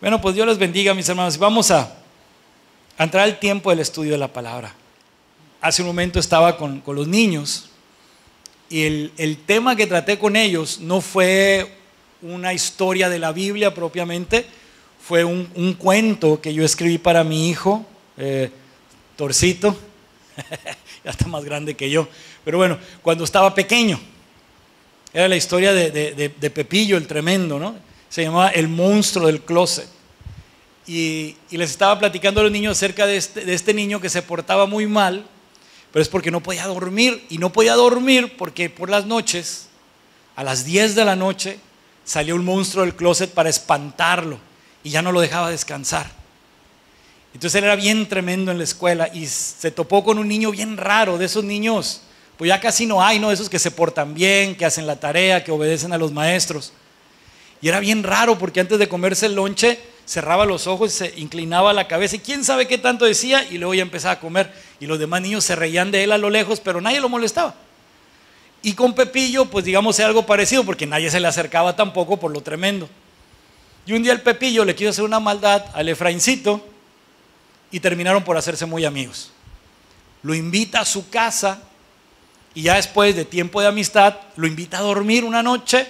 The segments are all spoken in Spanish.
Bueno, pues Dios les bendiga, mis hermanos. Vamos a entrar al tiempo del estudio de la palabra. Hace un momento estaba con los niños y el tema que traté con ellos no fue una historia de la Biblia propiamente, fue un cuento que yo escribí para mi hijo, Torcito, ya está más grande que yo, pero bueno, cuando estaba pequeño. Era la historia de Pepillo el Tremendo, ¿no? Se llamaba El Monstruo del Closet. Y les estaba platicando a los niños acerca de este niño que se portaba muy mal, pero es porque no podía dormir. Y no podía dormir porque por las noches, a las 10 de la noche, salió un monstruo del closet para espantarlo y ya no lo dejaba descansar. Entonces él era bien tremendo en la escuela y se topó con un niño bien raro, de esos niños, pues ya casi no hay, ¿no? De esos que se portan bien, que hacen la tarea, que obedecen a los maestros. Y era bien raro porque antes de comerse el lonche cerraba los ojos, se inclinaba la cabeza y quién sabe qué tanto decía, y luego ya empezaba a comer y los demás niños se reían de él a lo lejos, pero nadie lo molestaba. Y con Pepillo, pues digamos, era algo parecido porque nadie se le acercaba tampoco por lo tremendo. Y un día el Pepillo le quiso hacer una maldad al Efraincito y terminaron por hacerse muy amigos. Lo invita a su casa y ya después de tiempo de amistad lo invita a dormir una noche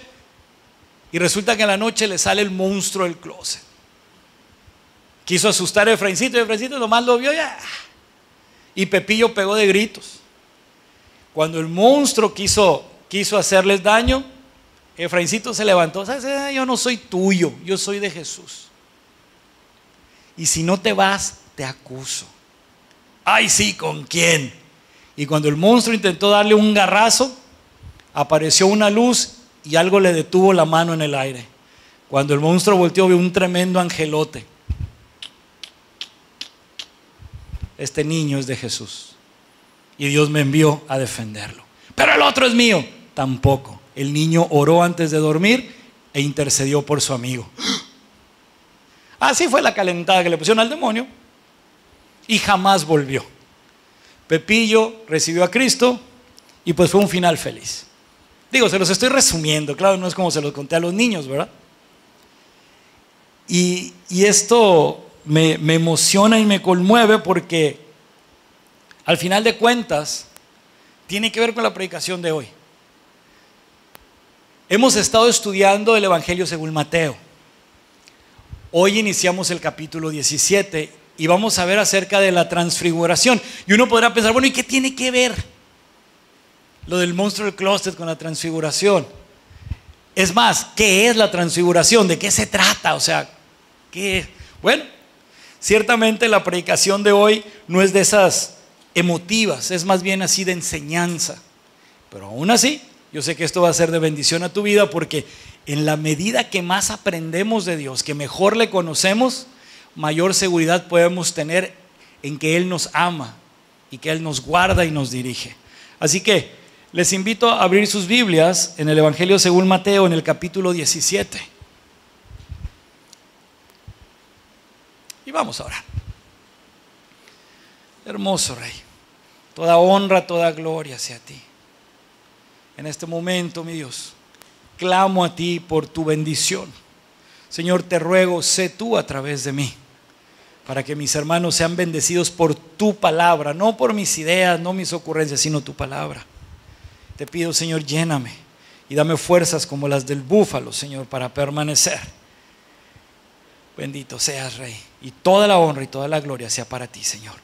y resulta que en la noche le sale el monstruo del closet. Quiso asustar a Efraincito y Efraincito nomás lo vio ya. Y Pepillo pegó de gritos. Cuando el monstruo quiso hacerles daño, Efraincito se levantó. ¿Sabes? Yo no soy tuyo, yo soy de Jesús. Y si no te vas, te acuso. Ay, sí, ¿con quién? Y cuando el monstruo intentó darle un garrazo, apareció una luz y algo le detuvo la mano en el aire. Cuando el monstruo volteó, vio un tremendo angelote. Este niño es de Jesús y Dios me envió a defenderlo. Pero el otro es mío. Tampoco. El niño oró antes de dormir e intercedió por su amigo. Así fue la calentada que le pusieron al demonio y jamás volvió. Pepillo recibió a Cristo y pues fue un final feliz. Digo, se los estoy resumiendo, claro, no es como se los conté a los niños, ¿verdad? Y esto me emociona y me conmueve porque al final de cuentas tiene que ver con la predicación de hoy. Hemos estado estudiando el Evangelio según Mateo. Hoy iniciamos el capítulo 17 y vamos a ver acerca de la transfiguración. Y uno podrá pensar, bueno, ¿y qué tiene que ver lo del monstruo del closet con la transfiguración? Es más, ¿qué es la transfiguración? ¿De qué se trata? O sea, ¿qué es? Bueno, ciertamente la predicación de hoy no es de esas emotivas, es más bien así de enseñanza. Pero aún así, yo sé que esto va a ser de bendición a tu vida porque en la medida que más aprendemos de Dios, que mejor le conocemos, mayor seguridad podemos tener en que Él nos ama y que Él nos guarda y nos dirige. Así que les invito a abrir sus Biblias en el Evangelio según Mateo, en el capítulo 17. Y vamos a orar. Hermoso Rey, toda honra, toda gloria sea a ti. En este momento, mi Dios, clamo a ti por tu bendición. Señor, te ruego, sé tú a través de mí, para que mis hermanos sean bendecidos por tu palabra, no por mis ideas, no mis ocurrencias, sino tu palabra. Te pido, Señor, lléname y dame fuerzas como las del búfalo, Señor, para permanecer. Bendito seas, Rey, y toda la honra y toda la gloria sea para ti, Señor.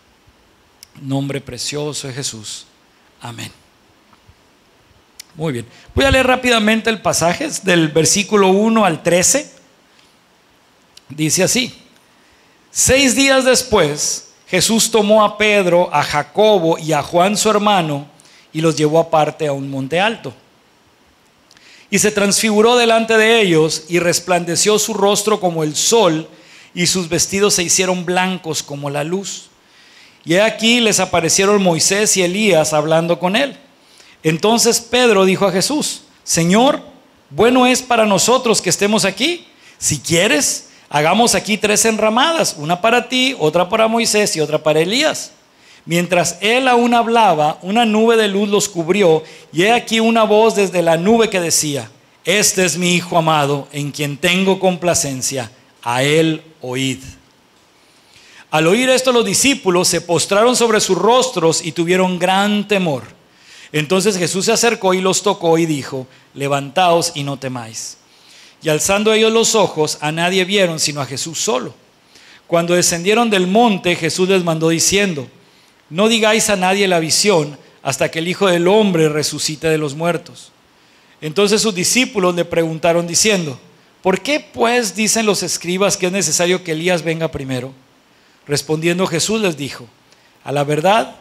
Nombre precioso de Jesús. Amén. Muy bien. Voy a leer rápidamente el pasaje del versículo 1 al 13. Dice así: 6 días después, Jesús tomó a Pedro, a Jacobo y a Juan su hermano y los llevó aparte a un monte alto. Y se transfiguró delante de ellos y resplandeció su rostro como el sol y sus vestidos se hicieron blancos como la luz. Y he aquí les aparecieron Moisés y Elías hablando con él. Entonces Pedro dijo a Jesús: Señor, bueno es para nosotros que estemos aquí. Si quieres, hagamos aquí 3 enramadas, una para ti, otra para Moisés y otra para Elías. Mientras él aún hablaba, una nube de luz los cubrió, y he aquí una voz desde la nube que decía: Este es mi Hijo amado, en quien tengo complacencia, a él oíd. Al oír esto los discípulos se postraron sobre sus rostros y tuvieron gran temor. Entonces Jesús se acercó y los tocó y dijo: levantaos y no temáis. Y alzando ellos los ojos, a nadie vieron sino a Jesús solo. Cuando descendieron del monte, Jesús les mandó diciendo: no digáis a nadie la visión hasta que el Hijo del Hombre resucite de los muertos. Entonces sus discípulos le preguntaron diciendo: ¿por qué pues dicen los escribas que es necesario que Elías venga primero? Respondiendo Jesús les dijo: a la verdad,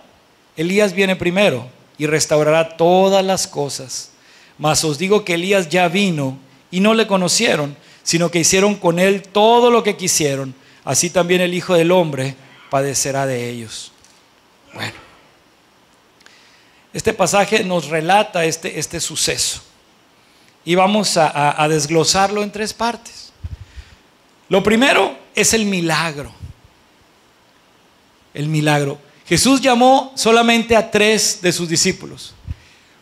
Elías viene primero y restaurará todas las cosas. Mas os digo que Elías ya vino y no le conocieron, sino que hicieron con él todo lo que quisieron. Así también el Hijo del Hombre padecerá de ellos. Bueno, este pasaje nos relata este suceso y vamos a desglosarlo en 3 partes. Lo primero es el milagro. El milagro. Jesús llamó solamente a 3 de sus discípulos,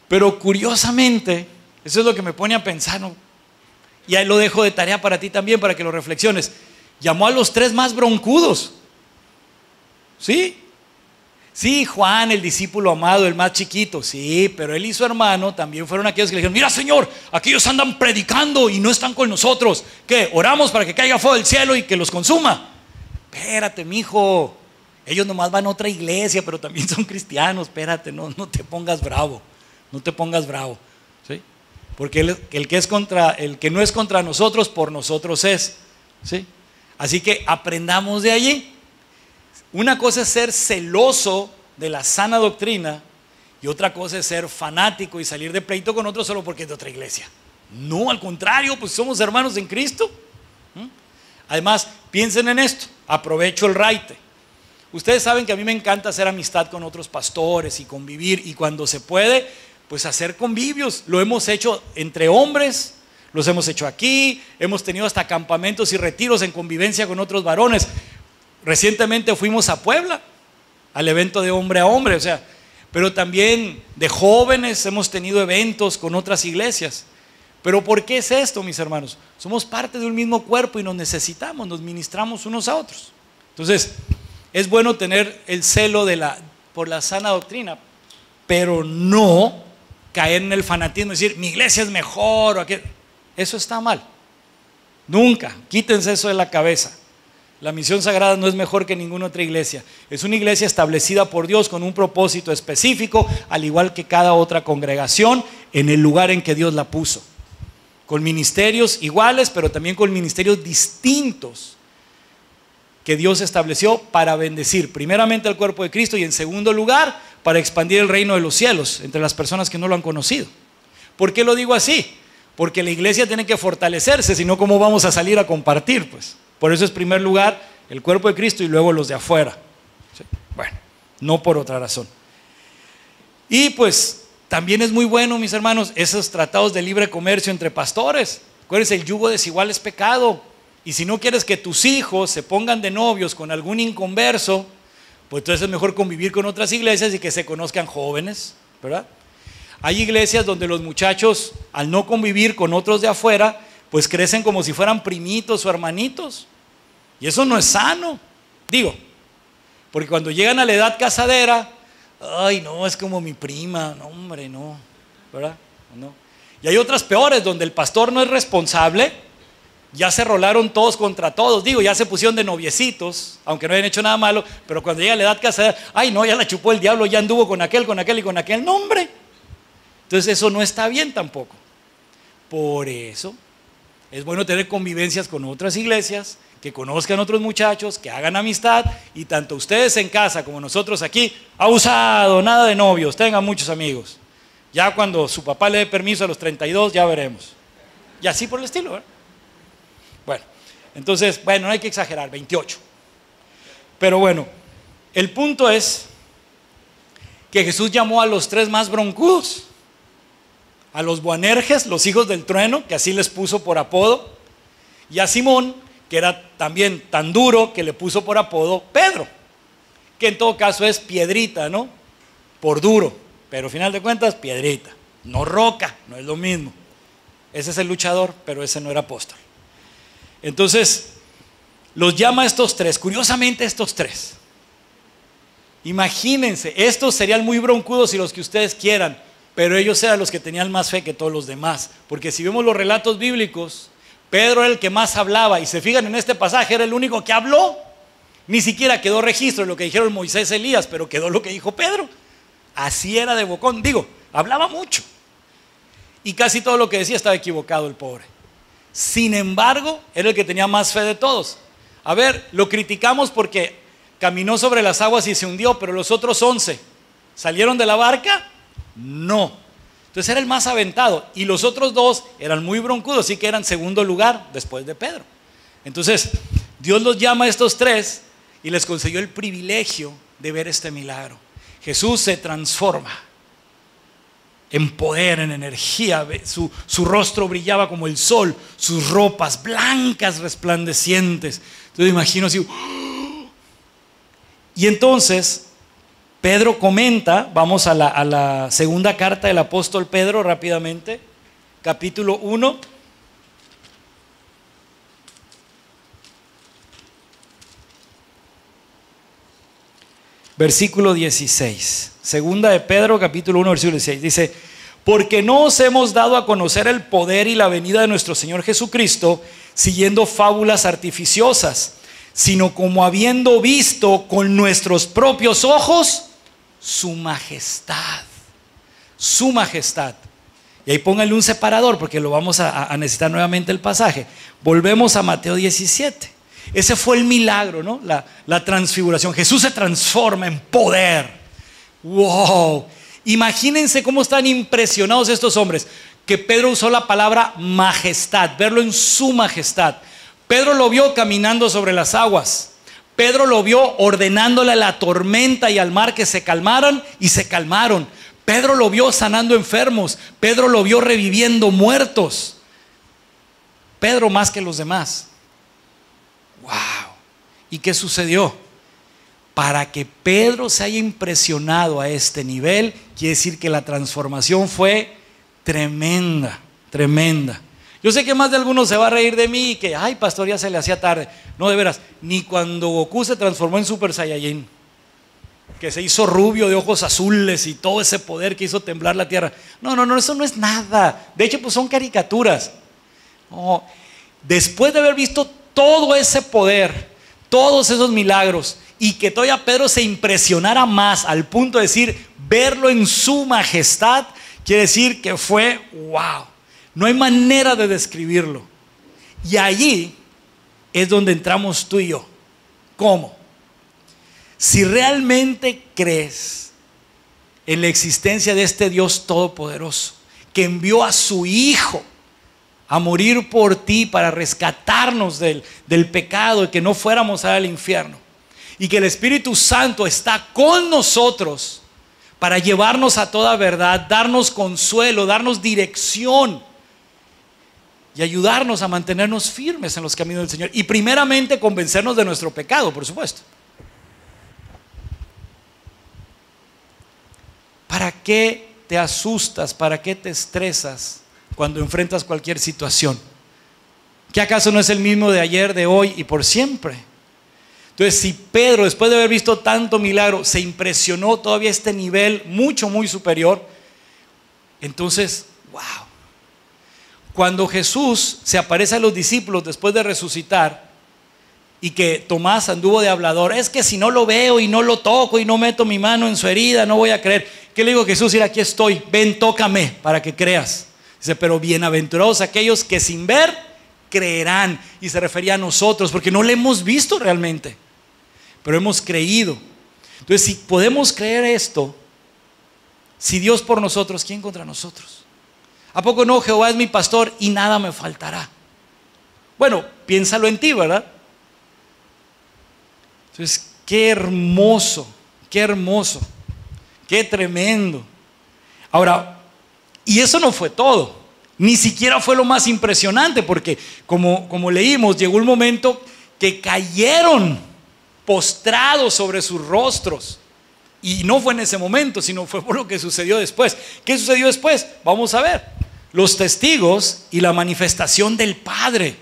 pero curiosamente, eso es lo que me pone a pensar, ¿no? Y ahí lo dejo de tarea para ti también, para que lo reflexiones. Llamó a los 3 más broncudos. ¿Sí? Sí, Juan, el discípulo amado, el más chiquito. Sí, pero él y su hermano también fueron aquellos que le dijeron: mira, Señor, aquellos andan predicando y no están con nosotros. ¿Qué? ¿Oramos para que caiga fuego del cielo y que los consuma? Espérate, mijo. Ellos nomás van a otra iglesia, pero también son cristianos. Espérate, no te pongas bravo. No te pongas bravo. ¿Sí? Porque el que no es contra nosotros, por nosotros es. ¿Sí? Así que aprendamos de allí. Una cosa es ser celoso de la sana doctrina y otra cosa es ser fanático y salir de pleito con otro solo porque es de otra iglesia. No, al contrario, pues somos hermanos en Cristo. Además, piensen en esto. Aprovecho el raite. Ustedes saben que a mí me encanta hacer amistad con otros pastores y convivir, y cuando se puede, pues hacer convivios. Lo hemos hecho entre hombres, los hemos hecho aquí, hemos tenido hasta campamentos y retiros en convivencia con otros varones. Recientemente fuimos a Puebla, al evento de hombre a hombre, pero también de jóvenes hemos tenido eventos con otras iglesias. Pero ¿por qué es esto, mis hermanos? Somos parte de un mismo cuerpo y nos necesitamos, nos ministramos unos a otros. Entonces, es bueno tener el celo por la sana doctrina, pero no caer en el fanatismo y decir: mi iglesia es mejor o aquel. Eso está mal. Nunca, quítense eso de la cabeza. La Misión Sagrada no es mejor que ninguna otra iglesia. Es una iglesia establecida por Dios con un propósito específico, al igual que cada otra congregación, en el lugar en que Dios la puso. Con ministerios iguales, pero también con ministerios distintos que Dios estableció para bendecir primeramente al cuerpo de Cristo y en segundo lugar para expandir el reino de los cielos entre las personas que no lo han conocido. ¿Por qué lo digo así? Porque la iglesia tiene que fortalecerse, si no, ¿cómo vamos a salir a compartir? Pues por eso es primer lugar el cuerpo de Cristo y luego los de afuera. ¿Sí? Bueno, no por otra razón. Y pues también es muy bueno, mis hermanos, esos tratados de libre comercio entre pastores. Acuérdense, el yugo desigual es pecado. Y si no quieres que tus hijos se pongan de novios con algún inconverso, pues entonces es mejor convivir con otras iglesias y que se conozcan jóvenes, ¿verdad? Hay iglesias donde los muchachos, al no convivir con otros de afuera, pues crecen como si fueran primitos o hermanitos. Y eso no es sano, digo, porque cuando llegan a la edad casadera, ay, no, es como mi prima, no, hombre, no, ¿verdad? No. Y hay otras peores donde el pastor no es responsable. Ya se rolaron todos contra todos, digo, ya se pusieron de noviecitos, aunque no hayan hecho nada malo, pero cuando llega la edad casada, ay no, ya la chupó el diablo, ya anduvo con aquel y con aquel, no, hombre. Entonces eso no está bien tampoco. Por eso es bueno tener convivencias con otras iglesias, que conozcan otros muchachos, que hagan amistad, y tanto ustedes en casa como nosotros aquí, abusado, nada de novios, tengan muchos amigos. Ya cuando su papá le dé permiso a los 32, ya veremos. Y así por el estilo, ¿verdad? Bueno, entonces, no hay que exagerar, 28. Pero bueno, el punto es que Jesús llamó a los 3 más broncudos, a los Boanerges, los hijos del trueno, que así les puso por apodo, y a Simón, que era también tan duro, que le puso por apodo Pedro, que en todo caso es piedrita, ¿no? Por duro, pero al final de cuentas, piedrita, no roca, no es lo mismo. Ese es el luchador, pero ese no era apóstol. Entonces, los llama a estos tres, curiosamente estos tres. Imagínense, estos serían muy broncudos y los que ustedes quieran, pero ellos eran los que tenían más fe que todos los demás, porque si vemos los relatos bíblicos, Pedro era el que más hablaba, y se fijan en este pasaje, era el único que habló. Ni siquiera quedó registro de lo que dijeron Moisés y Elías, pero quedó lo que dijo Pedro. Así era de bocón, hablaba mucho. Y casi todo lo que decía estaba equivocado el pobre. Sin embargo, era el que tenía más fe de todos. A ver, lo criticamos porque caminó sobre las aguas y se hundió, pero los otros 11, ¿salieron de la barca? No. Entonces era el más aventado. Y los otros 2 eran muy broncudos, así que eran segundo lugar después de Pedro. Entonces, Dios los llama a estos 3 y les concedió el privilegio de ver este milagro. Jesús se transforma en poder, en energía. Su rostro brillaba como el sol, sus ropas blancas resplandecientes. Entonces imagino así. Y entonces Pedro comenta, vamos a la segunda carta del apóstol Pedro rápidamente, capítulo 1. Versículo 16. Segunda de Pedro, capítulo 1, versículo 16. Dice: porque no os hemos dado a conocer el poder y la venida de nuestro Señor Jesucristo siguiendo fábulas artificiosas, sino como habiendo visto con nuestros propios ojos su majestad. Su majestad. Y ahí pónganle un separador porque lo vamos a necesitar nuevamente el pasaje. Volvemos a Mateo 17. Ese fue el milagro, ¿no? La transfiguración. Jesús se transforma en poder. ¡Wow! Imagínense cómo están impresionados estos hombres, que Pedro usó la palabra majestad, verlo en su majestad. Pedro lo vio caminando sobre las aguas. Pedro lo vio ordenándole a la tormenta y al mar que se calmaran, y se calmaron. Pedro lo vio sanando enfermos. Pedro lo vio reviviendo muertos. Pedro más que los demás. ¡Wow! ¿Y qué sucedió? Para que Pedro se haya impresionado a este nivel, quiere decir que la transformación fue tremenda, tremenda. Yo sé que más de algunos se va a reír de mí y que, ay, pastor, ya se le hacía tarde. No, de veras, ni cuando Goku se transformó en Super Saiyajin, que se hizo rubio de ojos azules y todo ese poder que hizo temblar la tierra. No, eso no es nada. De hecho, pues son caricaturas. No, después de haber visto todo ese poder, todos esos milagros, y que todavía Pedro se impresionara más al punto de decir, verlo en su majestad, quiere decir que fue wow. No hay manera de describirlo. Y allí es donde entramos tú y yo. ¿Cómo? Si realmente crees en la existencia de este Dios todopoderoso, que envió a su Hijo a morir por ti para rescatarnos del pecado y que no fuéramos al infierno, y que el Espíritu Santo está con nosotros para llevarnos a toda verdad, darnos consuelo, darnos dirección y ayudarnos a mantenernos firmes en los caminos del Señor, y primeramente convencernos de nuestro pecado, por supuesto. ¿Para qué te asustas? ¿Para qué te estresas cuando enfrentas cualquier situación? ¿Qué acaso no es el mismo de ayer, de hoy y por siempre? Entonces, si Pedro, después de haber visto tanto milagro, se impresionó todavía a este nivel mucho, muy superior, entonces, wow. Cuando Jesús se aparece a los discípulos después de resucitar, y que Tomás anduvo de hablador, es que si no lo veo y no lo toco y no meto mi mano en su herida, no voy a creer. ¿Qué le digo a Jesús? Mira, aquí estoy, ven, tócame para que creas. Dice, pero bienaventurados aquellos que sin ver creerán. Y se refería a nosotros, porque no le hemos visto realmente, pero hemos creído. Entonces, si podemos creer esto, si Dios por nosotros, ¿quién contra nosotros? ¿A poco no? Jehová es mi pastor y nada me faltará. Bueno, piénsalo en ti, ¿verdad? Entonces, qué hermoso, qué tremendo. Ahora, y eso no fue todo, ni siquiera fue lo más impresionante, porque como leímos, llegó un momento que cayeron postrados sobre sus rostros, y no fue en ese momento, sino fue por lo que sucedió después. ¿Qué sucedió después? Vamos a ver, los testigos y la manifestación del Padre.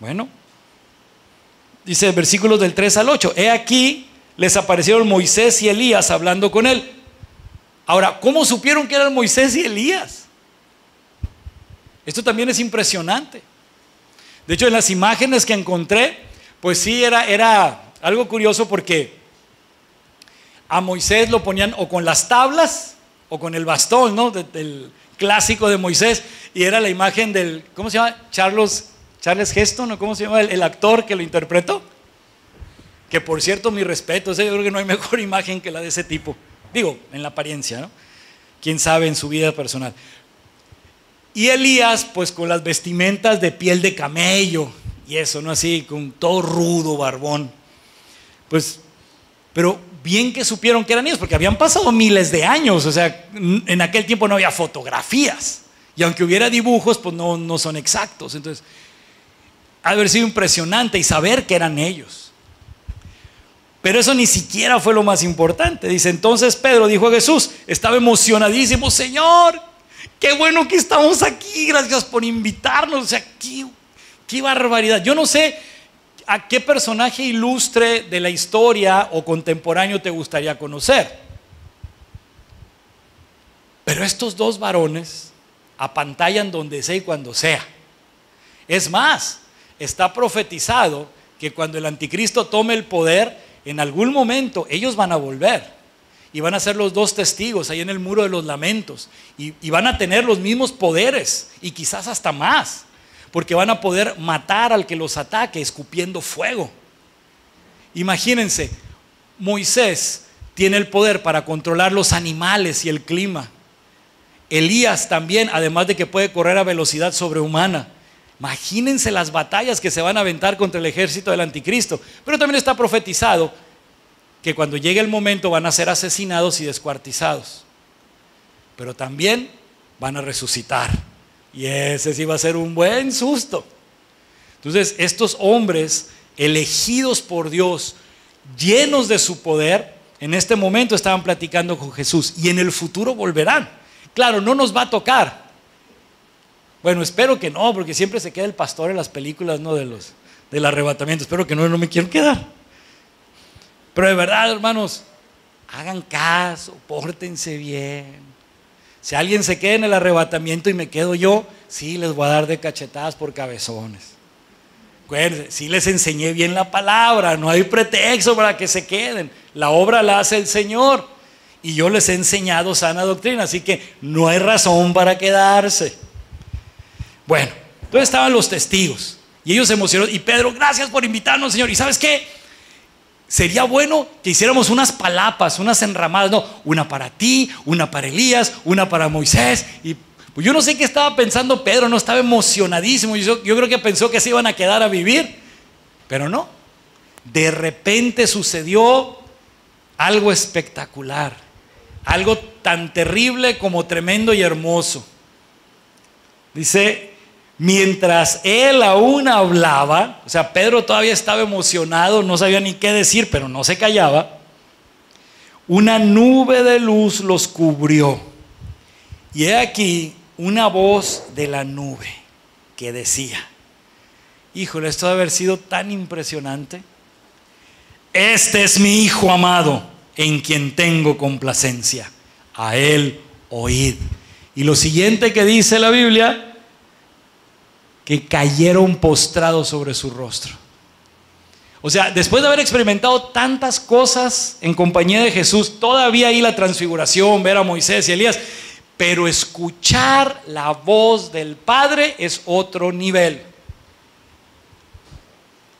Bueno, Dice versículos del 3 al 8. He aquí, les aparecieron Moisés y Elías hablando con él. Ahora, ¿cómo supieron que eran Moisés y Elías? Esto también es impresionante. De hecho, en las imágenes que encontré, pues sí, era algo curioso porque a Moisés lo ponían o con las tablas o con el bastón, ¿no? Del clásico de Moisés, y era la imagen del, ¿cómo se llama? Charles Heston, ¿o cómo se llama el actor que lo interpretó? Que por cierto, mi respeto, yo creo que no hay mejor imagen que la de ese tipo. Digo, en la apariencia, ¿no? Quién sabe en su vida personal. Y Elías, pues con las vestimentas de piel de camello y eso, ¿no? Así, con todo rudo, barbón. Pues, pero bien que supieron que eran ellos, porque habían pasado miles de años. O sea, en aquel tiempo no había fotografías. Y aunque hubiera dibujos, pues no son exactos. Entonces, ha de haber sido impresionante y saber que eran ellos. Pero eso ni siquiera fue lo más importante. Dice, entonces Pedro dijo a Jesús, estaba emocionadísimo: Señor, qué bueno que estamos aquí, gracias por invitarnos. O sea, qué barbaridad. Yo no sé a qué personaje ilustre de la historia o contemporáneo te gustaría conocer. Pero estos dos varones apantallan donde sea y cuando sea. Es más, está profetizado que cuando el anticristo tome el poder, en algún momento ellos van a volver y van a ser los dos testigos ahí en el muro de los lamentos, y van a tener los mismos poderes y quizás hasta más, porque van a poder matar al que los ataque escupiendo fuego. Imagínense, Moisés tiene el poder para controlar los animales y el clima. Elías también, además de que puede correr a velocidad sobrehumana. Imagínense las batallas que se van a aventar contra el ejército del anticristo. Pero también está profetizado que cuando llegue el momento van a ser asesinados y descuartizados, pero también van a resucitar, y ese sí va a ser un buen susto. Entonces, estos hombres elegidos por Dios, llenos de su poder, en este momento estaban platicando con Jesús, y en el futuro volverán. Claro, no nos va a tocar. Bueno, espero que no, porque siempre se queda el pastor en las películas, ¿no? Del arrebatamiento. Espero que no me quiero quedar. Pero de verdad, hermanos, hagan caso, pórtense bien. Si alguien se queda en el arrebatamiento y me quedo yo, sí les voy a dar de cachetadas por cabezones. Acuérdense, sí les enseñé bien la palabra, no hay pretexto para que se queden. La obra la hace el Señor y yo les he enseñado sana doctrina, así que no hay razón para quedarse. Bueno, entonces estaban los testigos y ellos se emocionaron. Y Pedro, gracias por invitarnos, Señor. ¿Y sabes qué? Sería bueno que hiciéramos unas palapas, unas enramadas, no, una para ti, una para Elías, una para Moisés. Y pues yo no sé qué estaba pensando Pedro, no, estaba emocionadísimo. Yo creo que pensó que se iban a quedar a vivir, pero no. De repente sucedió algo espectacular, algo tan terrible como tremendo y hermoso. Dice, mientras él aún hablaba, o sea, Pedro todavía estaba emocionado, no sabía ni qué decir, pero no se callaba. Una nube de luz los cubrió, y he aquí una voz de la nube que decía, híjole, esto debe haber sido tan impresionante: este es mi hijo amado, en quien tengo complacencia, a él oíd. Y lo siguiente que dice la Biblia, que cayeron postrados sobre su rostro. O sea, después de haber experimentado tantas cosas en compañía de Jesús, todavía ahí la transfiguración, ver a Moisés y Elías, pero escuchar la voz del Padre es otro nivel.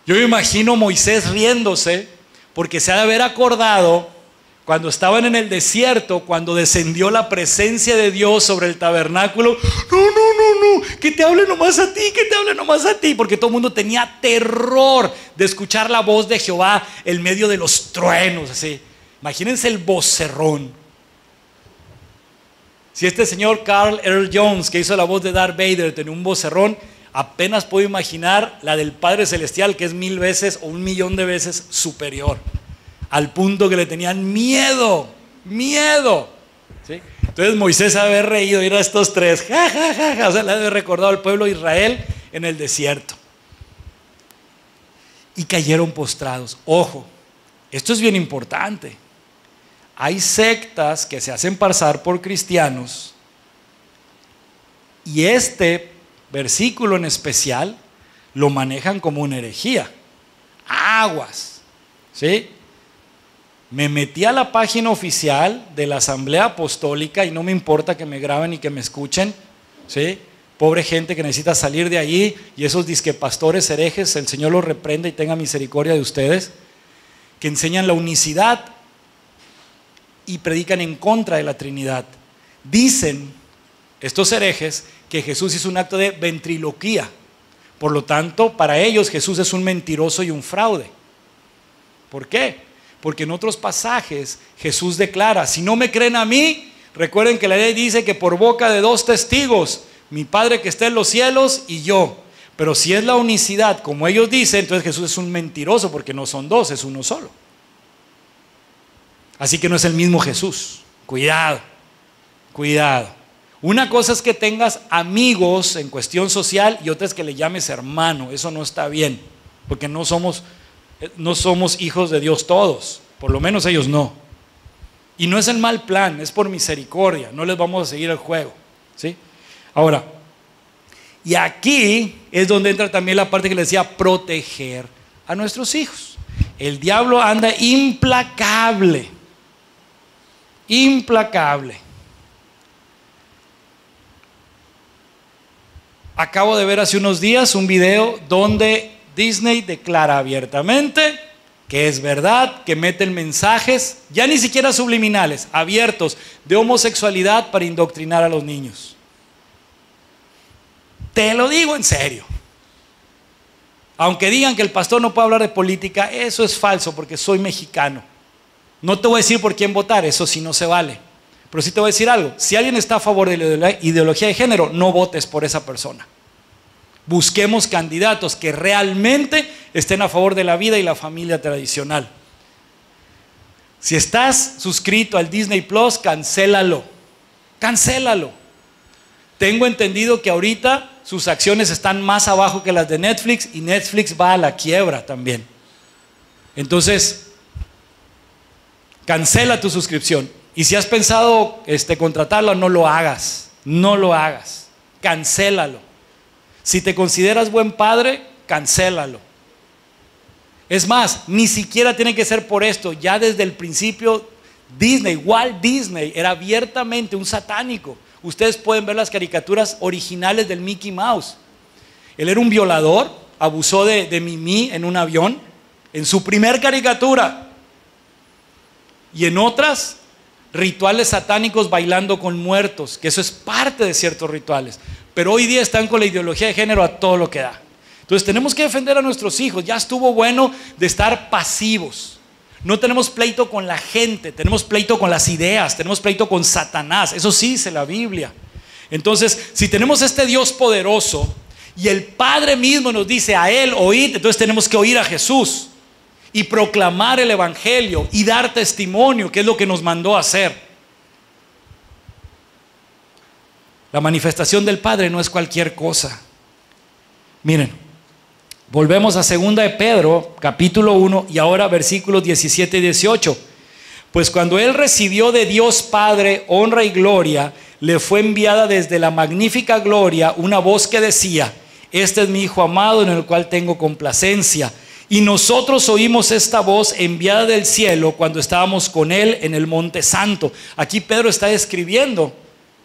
Yo me imagino Moisés riéndose, porque se ha de haber acordado cuando estaban en el desierto, cuando descendió la presencia de Dios sobre el tabernáculo. No, que te hable nomás a ti, que te hable nomás a ti, porque todo el mundo tenía terror de escuchar la voz de Jehová en medio de los truenos, así. Imagínense el vocerrón. Si este señor Carl Earl Jones, que hizo la voz de Darth Vader, tenía un vocerrón, apenas puedo imaginar la del Padre Celestial, que es 1000 veces o 1,000,000 de veces superior, al punto que le tenían miedo. ¿Sí? Entonces Moisés haber reído, ir a estos tres, o sea, le había recordado al pueblo de Israel en el desierto. y cayeron postrados. Ojo, esto es bien importante. Hay sectas que se hacen pasar por cristianos y este versículo en especial lo manejan como una herejía. Aguas, ¿sí? Me metí a la página oficial de la Asamblea Apostólica y no me importa que me graben y que me escuchen, ¿sí? Pobre gente que necesita salir de ahí y esos disquepastores herejes, el Señor los reprenda y tenga misericordia de ustedes, que enseñan la unicidad y predican en contra de la Trinidad. Dicen estos herejes que Jesús hizo un acto de ventriloquía. Por lo tanto, para ellos Jesús es un mentiroso y un fraude. ¿Por qué? Porque en otros pasajes Jesús declara: si no me creen a mí, recuerden que la ley dice que por boca de 2 testigos, mi Padre que está en los cielos y yo. Pero si es la unicidad como ellos dicen, entonces Jesús es un mentiroso, porque no son 2, es uno solo. Así que no es el mismo Jesús. Cuidado, cuidado. Una cosa es que tengas amigos en cuestión social y otra es que le llames hermano. Eso no está bien, porque no somos hijos de Dios todos, por lo menos ellos no. Y no es el mal plan, es por misericordia, no les vamos a seguir el juego, ¿sí? Ahora, y aquí es donde entra también la parte que le decía, proteger a nuestros hijos. El diablo anda implacable, implacable. Acabo de ver hace unos días un video donde Disney declara abiertamente que es verdad, que meten mensajes, ya ni siquiera subliminales, abiertos, de homosexualidad para indoctrinar a los niños. Te lo digo en serio. Aunque digan que el pastor no puede hablar de política, eso es falso, porque soy mexicano. No te voy a decir por quién votar, eso sí no se vale. Pero sí te voy a decir algo: si alguien está a favor de la ideología de género, no votes por esa persona. Busquemos candidatos que realmente estén a favor de la vida y la familia tradicional. Si estás suscrito al Disney Plus, cancélalo. Cancélalo. Tengo entendido que ahorita sus acciones están más abajo que las de Netflix y Netflix va a la quiebra también. Entonces, cancela tu suscripción. Y si has pensado contratarla, no lo hagas. No lo hagas. Cancélalo. Si te consideras buen padre, cancélalo. Es más, ni siquiera tiene que ser por esto. Ya desde el principio, Walt Disney era abiertamente un satánico. Ustedes pueden ver las caricaturas originales del Mickey Mouse. Él era un violador, abusó de Mimi en un avión, en su primer caricatura. Y en otras, rituales satánicos bailando con muertos, que eso es parte de ciertos rituales. Pero hoy día están con la ideología de género a todo lo que da. Entonces tenemos que defender a nuestros hijos. Ya estuvo bueno de estar pasivos. No tenemos pleito con la gente, tenemos pleito con las ideas, tenemos pleito con Satanás. Eso sí dice la Biblia. Entonces, si tenemos este Dios poderoso y el Padre mismo nos dice a Él oíd, entonces tenemos que oír a Jesús y proclamar el Evangelio y dar testimonio, que es lo que nos mandó a hacer. La manifestación del Padre no es cualquier cosa. Miren, volvemos a 2 de Pedro, capítulo 1, y ahora versículos 17 y 18. Pues cuando Él recibió de Dios Padre honra y gloria, le fue enviada desde la magnífica gloria una voz que decía: este es mi Hijo amado en el cual tengo complacencia. Y nosotros oímos esta voz enviada del cielo cuando estábamos con Él en el Monte Santo. Aquí Pedro está describiendo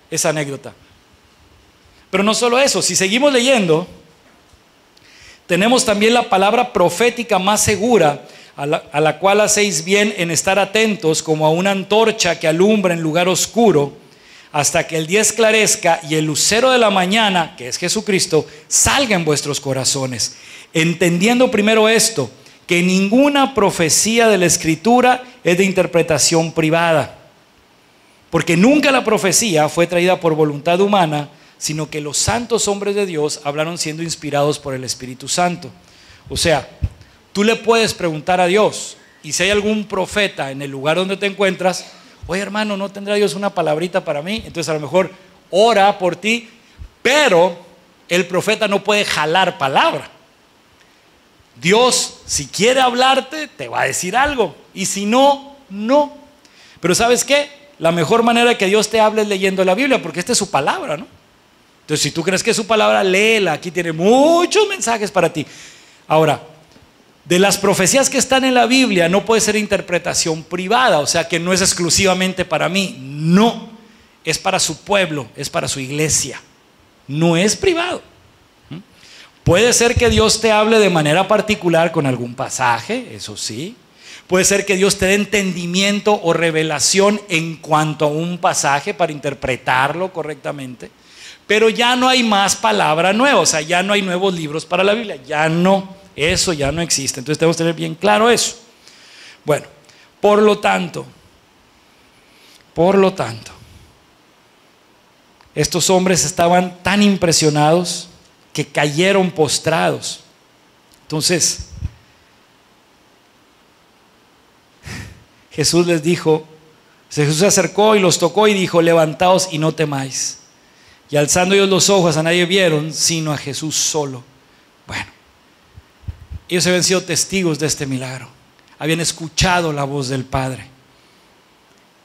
esa anécdota. Pero no solo eso, si seguimos leyendo, tenemos también la palabra profética más segura, a la cual hacéis bien en estar atentos, como a una antorcha que alumbra en lugar oscuro, hasta que el día esclarezca y el lucero de la mañana, que es Jesucristo, salga en vuestros corazones. Entendiendo primero esto, que ninguna profecía de la Escritura es de interpretación privada, porque nunca la profecía fue traída por voluntad humana, sino que los santos hombres de Dios hablaron siendo inspirados por el Espíritu Santo. O sea, tú le puedes preguntar a Dios, y si hay algún profeta en el lugar donde te encuentras: oye hermano, ¿no tendrá Dios una palabrita para mí? Entonces a lo mejor ora por ti, pero el profeta no puede jalar palabra. Dios Si quiere hablarte, te va a decir algo. Y si no, no. Pero ¿sabes qué? La mejor manera de que Dios te hable es leyendo la Biblia, porque esta es su palabra, ¿no? Entonces, si tú crees que es su palabra, léela. Aquí tiene muchos mensajes para ti. Ahora, de las profecías que están en la Biblia no puede ser interpretación privada, o sea que no es exclusivamente para mí, no, es para su pueblo, es para su iglesia, no es privado. Puede ser que Dios te hable de manera particular con algún pasaje, eso sí. Puede ser que Dios te dé entendimiento o revelación en cuanto a un pasaje para interpretarlo correctamente, pero ya no hay más palabra nueva, o sea, ya no hay nuevos libros para la Biblia, ya no. Eso ya no existe, entonces tenemos que tener bien claro eso. Bueno, por lo tanto, estos hombres estaban tan impresionados que cayeron postrados. Entonces, Jesús les dijo, Jesús se acercó y los tocó y dijo, levantaos y no temáis. Y alzando ellos los ojos a nadie vieron, sino a Jesús solo. Bueno. Ellos habían sido testigos de este milagro, habían escuchado la voz del Padre.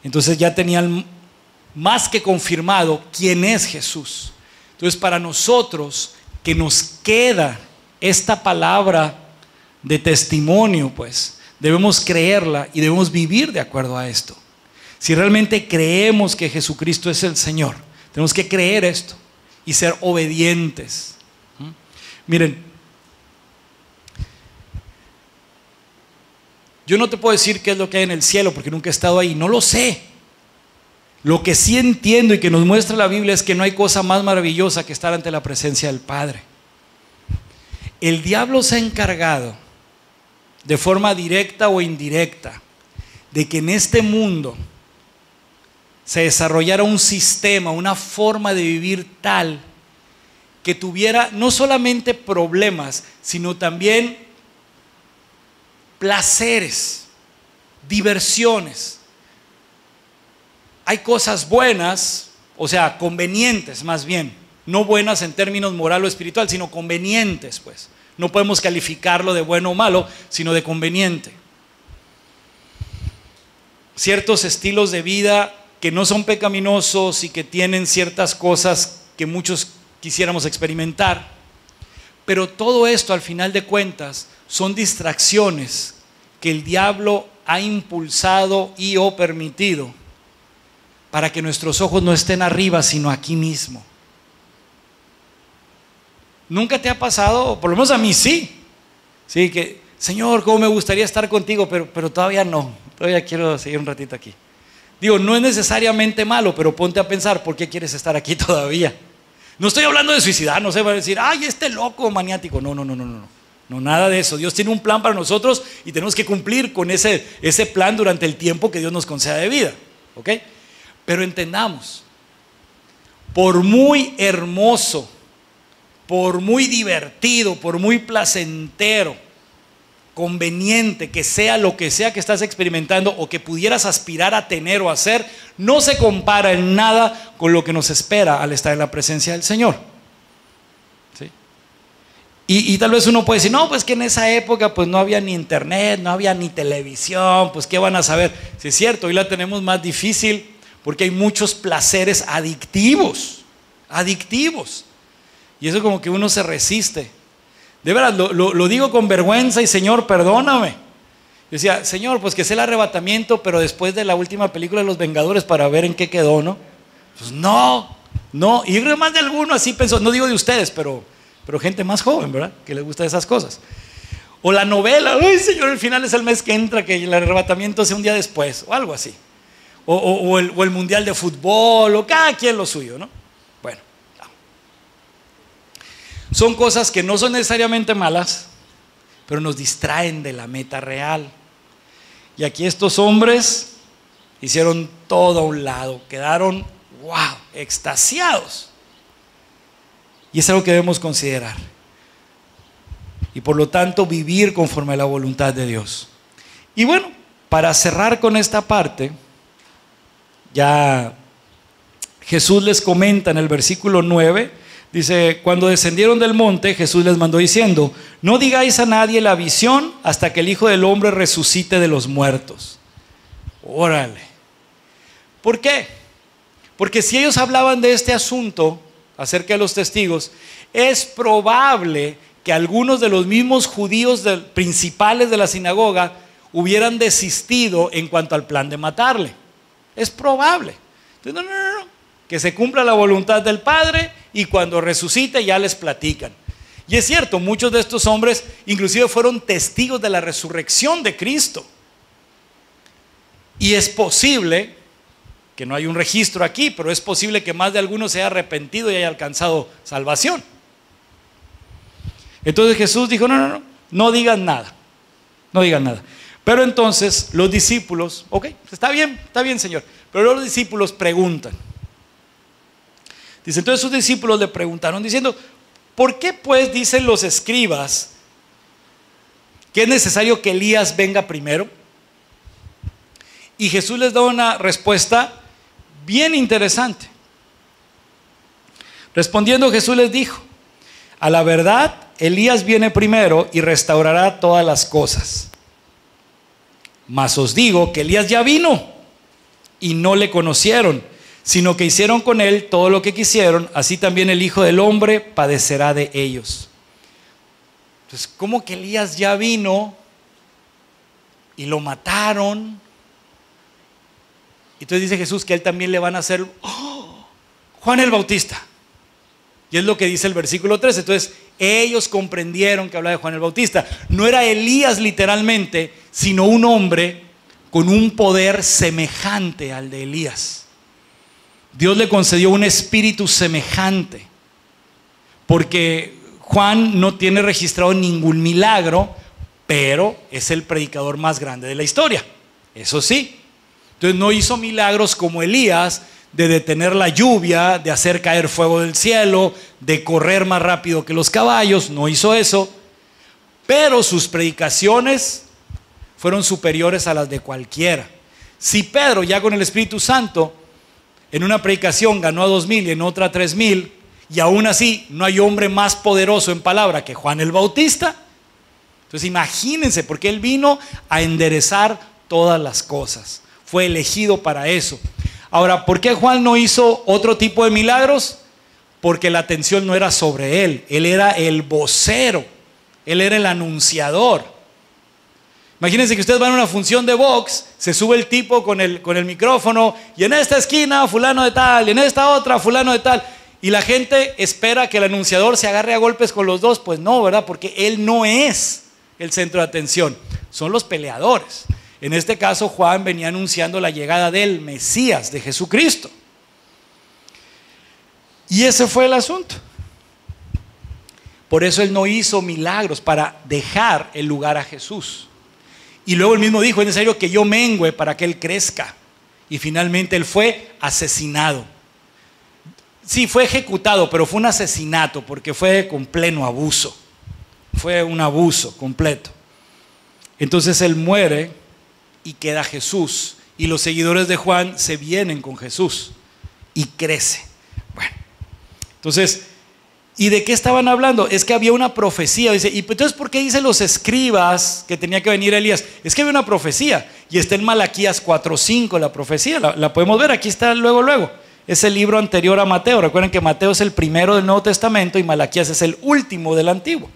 Entonces ya tenían más que confirmado quién es Jesús. Entonces para nosotros que nos queda esta palabra de testimonio, pues debemos creerla y debemos vivir de acuerdo a esto. Si realmente creemos que Jesucristo es el Señor, tenemos que creer esto y ser obedientes. Miren, yo no te puedo decir qué es lo que hay en el cielo porque nunca he estado ahí, no lo sé. Lo que sí entiendo y que nos muestra la Biblia es que no hay cosa más maravillosa que estar ante la presencia del Padre. El diablo se ha encargado, de forma directa o indirecta, de que en este mundo se desarrollara un sistema, una forma de vivir tal que tuviera no solamente problemas, sino también placeres, diversiones. Hay cosas buenas, o sea, convenientes más bien, no buenas en términos moral o espiritual, sino convenientes, pues. No podemos calificarlo de bueno o malo, sino de conveniente. Ciertos estilos de vida que no son pecaminosos y que tienen ciertas cosas que muchos quisiéramos experimentar, pero todo esto al final de cuentas son distracciones que el diablo ha impulsado y o permitido para que nuestros ojos no estén arriba sino aquí mismo. ¿Nunca te ha pasado? O por lo menos a mí sí. Sí, que Señor, cómo me gustaría estar contigo, pero todavía no. Todavía quiero seguir un ratito aquí. Digo, no es necesariamente malo, pero ponte a pensar, ¿por qué quieres estar aquí todavía? No estoy hablando de suicidar, no se va a decir, ay, este loco maniático. No, nada de eso. Dios tiene un plan para nosotros y tenemos que cumplir con ese plan durante el tiempo que Dios nos conceda de vida. ¿Ok? Pero entendamos, por muy hermoso, por muy divertido, por muy placentero, conveniente que sea lo que sea que estás experimentando o que pudieras aspirar a tener o hacer, no se compara en nada con lo que nos espera al estar en la presencia del Señor. ¿Sí? Y tal vez uno puede decir, no, pues que en esa época pues no había ni internet, no había ni televisión, pues qué van a saber. Sí, es cierto, hoy la tenemos más difícil porque hay muchos placeres adictivos. Y eso como que uno se resiste. De verdad, lo digo con vergüenza y Señor, perdóname. Yo decía, Señor, pues que sea el arrebatamiento, pero después de la última película de Los Vengadores para ver en qué quedó, ¿no? Pues no. Y yo creo que más de alguno así pensó, no digo de ustedes, pero gente más joven, ¿verdad? Que les gusta esas cosas. O la novela, ay Señor, el final es el mes que entra, que el arrebatamiento sea un día después, o algo así. O el mundial de fútbol, o cada quien lo suyo, ¿no? Bueno. Son cosas que no son necesariamente malas, pero nos distraen de la meta real. Y aquí estos hombres hicieron todo a un lado, quedaron, wow, extasiados. Y es algo que debemos considerar. Y por lo tanto vivir conforme a la voluntad de Dios. Y bueno, para cerrar con esta parte, ya Jesús les comenta en el versículo 9, Dice, cuando descendieron del monte, Jesús les mandó diciendo, no digáis a nadie la visión hasta que el Hijo del Hombre resucite de los muertos. Órale. ¿Por qué? Porque si ellos hablaban de este asunto acerca de los testigos, es probable que algunos de los mismos judíos principales de la sinagoga hubieran desistido en cuanto al plan de matarle. Es probable. Entonces, no. Que se cumpla la voluntad del Padre y cuando resucite ya les platican. Y es cierto, muchos de estos hombres inclusive fueron testigos de la resurrección de Cristo. Y es posible, que no hay un registro aquí, pero es posible que más de algunos se haya arrepentido y haya alcanzado salvación. Entonces Jesús dijo, no digan nada. No digan nada. Pero entonces los discípulos, ok, está bien Señor. Pero los discípulos preguntan. Dice, entonces sus discípulos le preguntaron diciendo, ¿por qué pues dicen los escribas que es necesario que Elías venga primero? Y Jesús les da una respuesta bien interesante. Respondiendo Jesús les dijo, a la verdad Elías viene primero y restaurará todas las cosas. Mas os digo que Elías ya vino y no le conocieron, sino que hicieron con él todo lo que quisieron, así también el Hijo del Hombre padecerá de ellos. Entonces, ¿cómo que Elías ya vino y lo mataron? Entonces dice Jesús que a él también le van a hacer Juan el Bautista. Y es lo que dice el versículo 13. Entonces ellos comprendieron que hablaba de Juan el Bautista. No era Elías literalmente, sino un hombre con un poder semejante al de Elías. Dios le concedió un espíritu semejante, porque Juan no tiene registrado ningún milagro, pero es el predicador más grande de la historia, eso sí. Entonces no hizo milagros como Elías, de detener la lluvia, de hacer caer fuego del cielo, de correr más rápido que los caballos, no hizo eso, pero sus predicaciones fueron superiores a las de cualquiera. Si Pedro, ya con el Espíritu Santo, en una predicación ganó a 2,000 y en otra 3,000, y aún así no hay hombre más poderoso en palabra que Juan el Bautista. Entonces imagínense, porque él vino a enderezar todas las cosas, fue elegido para eso. Ahora, ¿por qué Juan no hizo otro tipo de milagros? Porque la atención no era sobre él era el vocero, él era el anunciador. Imagínense que ustedes van a una función de box, se sube el tipo con el micrófono, y en esta esquina fulano de tal, y en esta otra fulano de tal, y la gente espera que el anunciador se agarre a golpes con los dos. Pues no, ¿verdad? Porque él no es el centro de atención, son los peleadores. En este caso Juan venía anunciando la llegada del Mesías, de Jesucristo. Y ese fue el asunto. Por eso él no hizo milagros, para dejar el lugar a Jesús. Y luego él mismo dijo, es necesario que yo mengüe para que él crezca. Y finalmente él fue asesinado. Sí, fue ejecutado, pero fue un asesinato, porque fue con pleno abuso. Fue un abuso completo. Entonces él muere y queda Jesús. Y los seguidores de Juan se vienen con Jesús y crece. Bueno, entonces, ¿y de qué estaban hablando? Es que había una profecía. Dice, ¿y entonces por qué dicen los escribas que tenía que venir Elías? Es que había una profecía, y está en Malaquías 4:5 la profecía, la podemos ver, aquí está luego. Es el libro anterior a Mateo. Recuerden que Mateo es el primero del Nuevo Testamento y Malaquías es el último del Antiguo.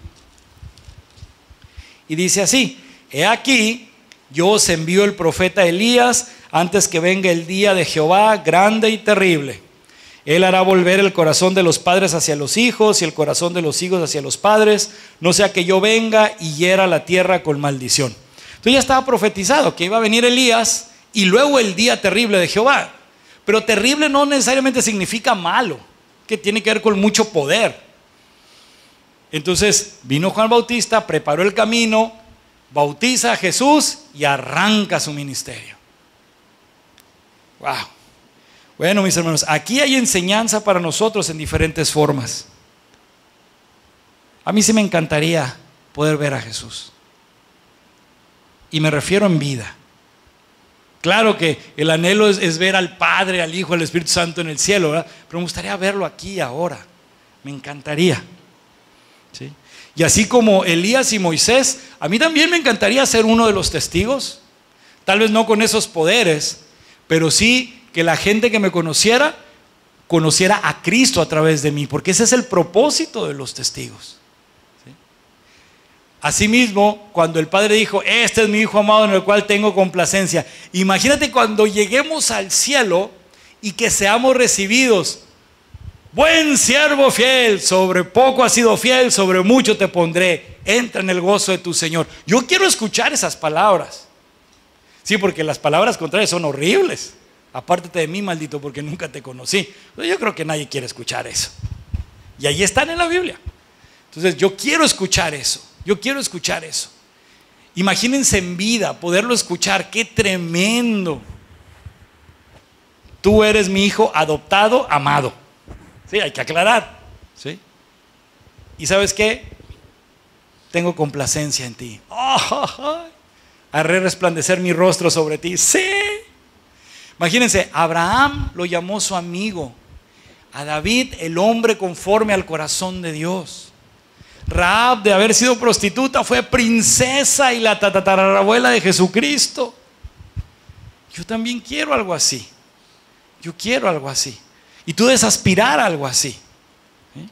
Y dice así, he aquí, yo os envío el profeta Elías antes que venga el día de Jehová grande y terrible. Él hará volver el corazón de los padres hacia los hijos y el corazón de los hijos hacia los padres, no sea que yo venga y hiera la tierra con maldición. Entonces ya estaba profetizado que iba a venir Elías y luego el día terrible de Jehová. Pero terrible no necesariamente significa malo, que tiene que ver con mucho poder. Entonces vino Juan Bautista, preparó el camino, bautiza a Jesús y arranca su ministerio. Wow. Bueno, mis hermanos, aquí hay enseñanza para nosotros en diferentes formas. A mí sí me encantaría poder ver a Jesús. Y me refiero en vida. Claro que el anhelo es ver al Padre, al Hijo, al Espíritu Santo en el cielo, ¿verdad? Pero me gustaría verlo aquí, ahora. Me encantaría. ¿Sí? Y así como Elías y Moisés, a mí también me encantaría ser uno de los testigos. Tal vez no con esos poderes, pero sí que la gente que me conociera a Cristo a través de mí, porque ese es el propósito de los testigos. ¿Sí? Asimismo, cuando el Padre dijo, este es mi Hijo amado en el cual tengo complacencia, imagínate cuando lleguemos al cielo y que seamos recibidos. Buen siervo fiel, sobre poco has sido fiel, sobre mucho te pondré. Entra en el gozo de tu Señor. Yo quiero escuchar esas palabras. Sí, porque las palabras contrarias son horribles. Apártate de mí, maldito, porque nunca te conocí. Yo creo que nadie quiere escuchar eso. Y ahí están en la Biblia. Entonces yo quiero escuchar eso. Yo quiero escuchar eso. Imagínense en vida poderlo escuchar. ¡Qué tremendo! Tú eres mi hijo adoptado, amado. Sí, hay que aclarar. ¿Sí? ¿Y sabes qué? Tengo complacencia en ti. Haré resplandecer mi rostro sobre ti. Sí. Imagínense, Abraham lo llamó su amigo. A David, el hombre conforme al corazón de Dios. Rahab, de haber sido prostituta, fue princesa y la tatarabuela de Jesucristo. Yo también quiero algo así. Yo quiero algo así. Y tú debes aspirar a algo así. ¿Sí?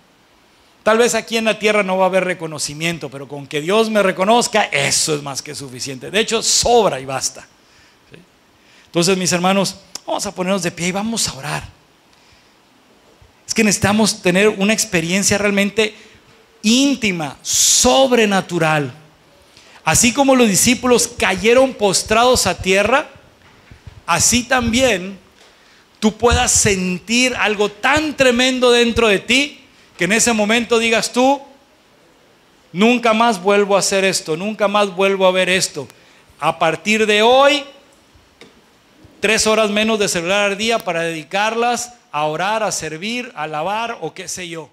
Tal vez aquí en la tierra no va a haber reconocimiento, pero con que Dios me reconozca, eso es más que suficiente. De hecho, sobra y basta. ¿Sí? Entonces, mis hermanos, vamos a ponernos de pie y vamos a orar. Es que necesitamos tener una experiencia realmente íntima, sobrenatural. Así como los discípulos cayeron postrados a tierra, así también tú puedas sentir algo tan tremendo dentro de ti que en ese momento digas tú, nunca más vuelvo a hacer esto, nunca más vuelvo a ver esto. A partir de hoy, 3 horas menos de celular al día para dedicarlas a orar, a servir, a alabar o qué sé yo.